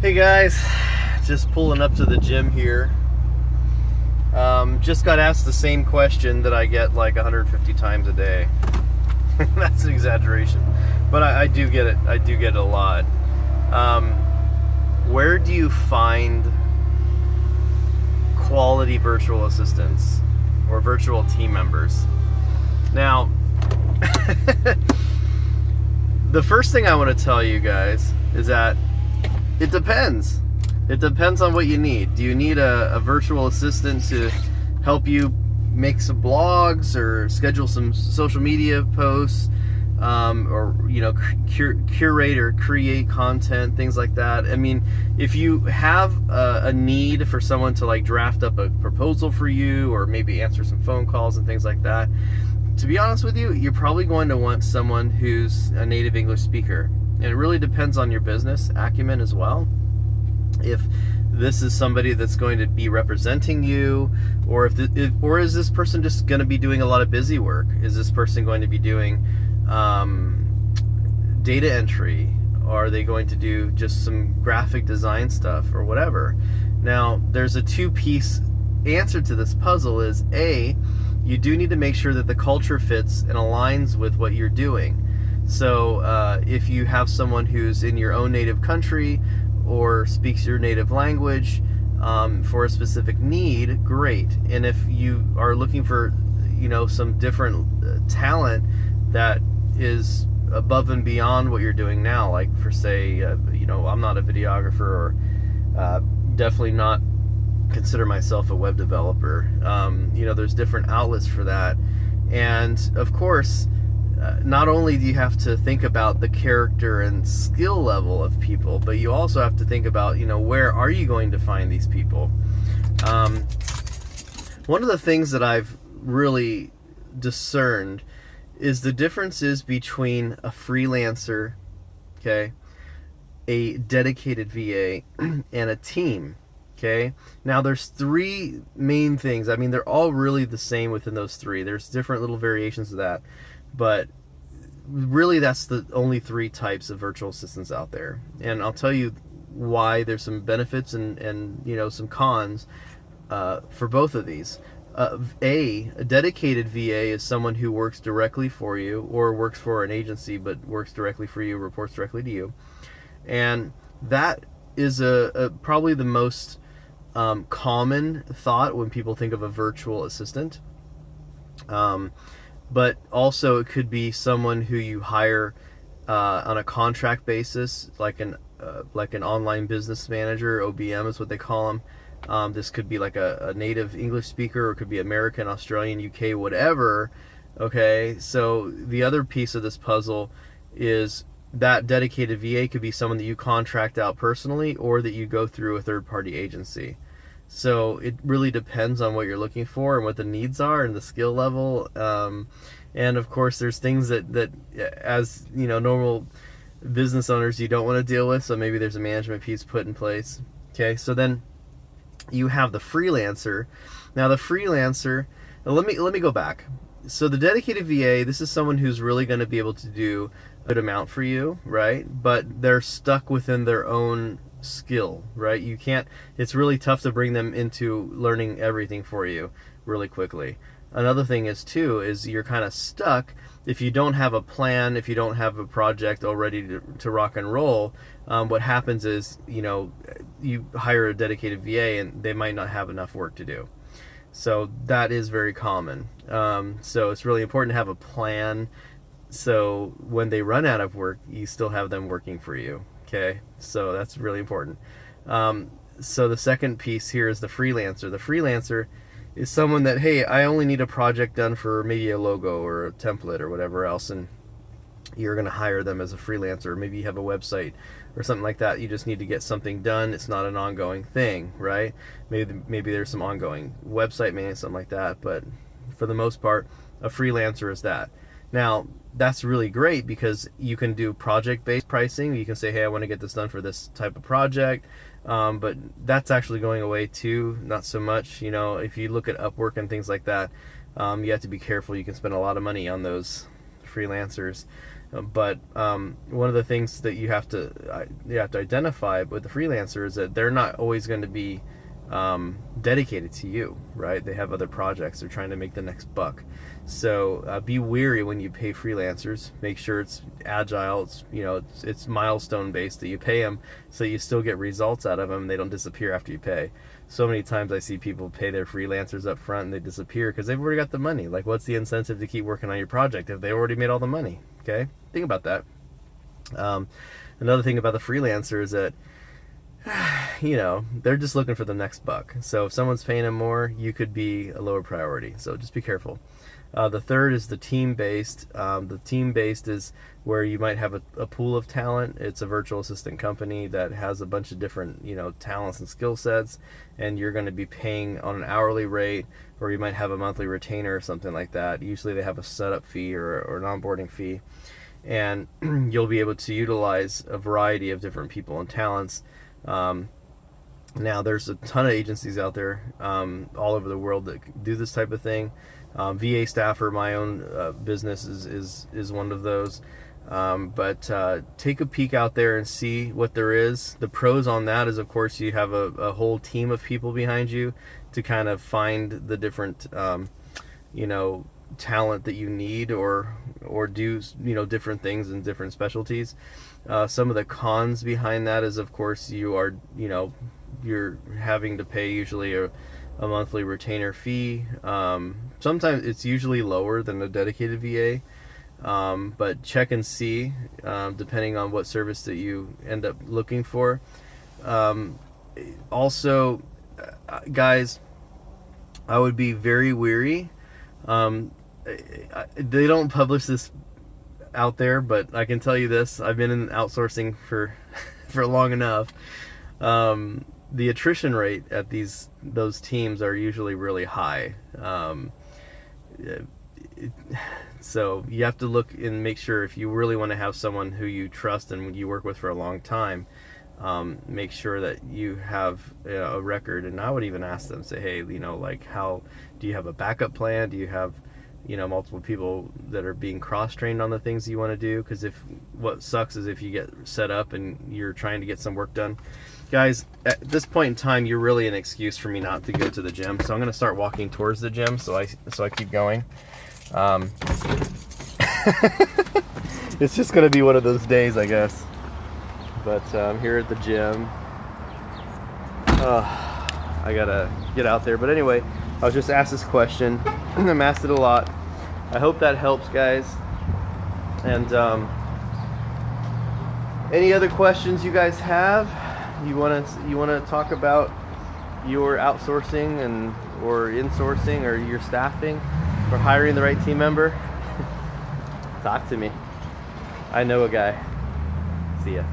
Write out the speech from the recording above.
Hey guys, just pulling up to the gym here. Just got asked the same question that I get like 150 times a day. That's an exaggeration, but I do get it. I do get it a lot. Where do you find quality virtual assistants or virtual team members? Now, the first thing I want to tell you guys is that it depends. It depends on what you need. Do you need a virtual assistant to help you make some blogs or schedule some social media posts, or curate or create content, things like that? I mean, if you have a need for someone to like draft up a proposal for you, or maybe answer some phone calls and things like that, to be honest with you, you're probably going to want someone who's a native English speaker. And it really depends on your business acumen as well. If this is somebody that's going to be representing you, or or is this person just going to be doing a lot of busy work? Is this person going to be doing data entry? Or are they going to do just some graphic design stuff or whatever? Now, there's a two-piece answer to this puzzle. Is A, you do need to make sure that the culture fits and aligns with what you're doing. So if you have someone who's in your own native country or speaks your native language for a specific need, great. And if you are looking for, some different talent that is above and beyond what you're doing now, like for say, I'm not a videographer, or definitely not consider myself a web developer. There's different outlets for that. And of course, not only do you have to think about the character and skill level of people, but you also have to think about, where are you going to find these people? One of the things that I've really discerned is the differences between a freelancer, okay, a dedicated VA, and a team. Okay, now there's three main things. I mean, they're all really the same within those three. There's different little variations of that, but really that's the only three types of virtual assistants out there. And I'll tell you why. There's some benefits and some cons for both of these. A dedicated VA is someone who works directly for you, or works for an agency but works directly for you, reports directly to you. And that is probably the most common thought when people think of a virtual assistant. But also it could be someone who you hire on a contract basis, like an online business manager. OBM is what they call them. This could be like a native English speaker, or it could be American, Australian, UK, whatever. Okay, so the other piece of this puzzle is that dedicated VA could be someone that you contract out personally, or that you go through a third-party agency. So it really depends on what you're looking for and what the needs are and the skill level. And of course, there's things that as normal business owners you don't want to deal with. So maybe there's a management piece put in place. Okay, so then you have the freelancer. Now the freelancer. Let me go back. So the dedicated VA, this is someone who's really going to be able to do a good amount for you, right? But they're stuck within their own skill, right? You can't, it's really tough to bring them into learning everything for you really quickly. Another thing is you're kind of stuck if you don't have a plan, if you don't have a project all ready to rock and roll. What happens is, you hire a dedicated VA and they might not have enough work to do. So that is very common. So it's really important to have a plan, so when they run out of work, you still have them working for you. Okay, so that's really important. So the second piece here is the freelancer. The freelancer is someone that, hey, I only need a project done for maybe a logo or a template or whatever else, and you're going to hire them as a freelancer. Maybe you have a website or something like that. You just need to get something done. It's not an ongoing thing, right? Maybe there's some ongoing website maintenance, something like that, but for the most part, a freelancer is that. Now, that's really great because you can do project-based pricing. You can say, hey, I want to get this done for this type of project, but that's actually going away too, not so much. If you look at Upwork and things like that, you have to be careful. You can spend a lot of money on those freelancers. But one of the things that you have to identify with the freelancer is that they're not always going to be dedicated to you, right? They have other projects. They're trying to make the next buck. So be wary when you pay freelancers. Make sure it's agile. It's milestone based, that you pay them so you still get results out of them. They don't disappear after you pay. So many times I see people pay their freelancers up front and they disappear because they've already got the money. Like, what's the incentive to keep working on your project if they already made all the money? Okay, think about that. Another thing about the freelancer is that they're just looking for the next buck. So if someone's paying them more, you could be a lower priority. So just be careful. The third is the team-based. The team-based is where you might have a pool of talent. It's a virtual assistant company that has a bunch of different, talents and skill sets, and you're going to be paying on an hourly rate, or you might have a monthly retainer or something like that. Usually they have a setup fee or an onboarding fee, and you'll be able to utilize a variety of different people and talents. Now there's a ton of agencies out there all over the world that do this type of thing. VA Staffer, my own business, is one of those. But take a peek out there and see what there is. The pros on that is, of course, you have a whole team of people behind you to kind of find the different talent that you need, or do different things in different specialties. Some of the cons behind that is, of course, you're having to pay usually a monthly retainer fee. Sometimes it's usually lower than a dedicated VA, but check and see depending on what service that you end up looking for. Also, guys, I would be very wary. They don't publish this out there, but I can tell you this: I've been in outsourcing for long enough. The attrition rate at those teams are usually really high. So you have to look and make sure, if you really want to have someone who you trust and you work with for a long time, make sure that you have a record. And I would even ask them, say, hey, how do you have a backup plan? Do you have multiple people that are being cross-trained on the things you want to do? Because what sucks is if you get set up and you're trying to get some work done. Guys, at this point in time, you're really an excuse for me not to go to the gym. So I'm going to start walking towards the gym so I keep going. It's just going to be one of those days, I guess. But I'm here at the gym. I got to get out there. But anyway, I was just asked this question. I'm asked it a lot. I hope that helps, guys. And any other questions you guys have? You want to talk about your outsourcing or insourcing, or your staffing, or hiring the right team member? Talk to me. I know a guy. See ya.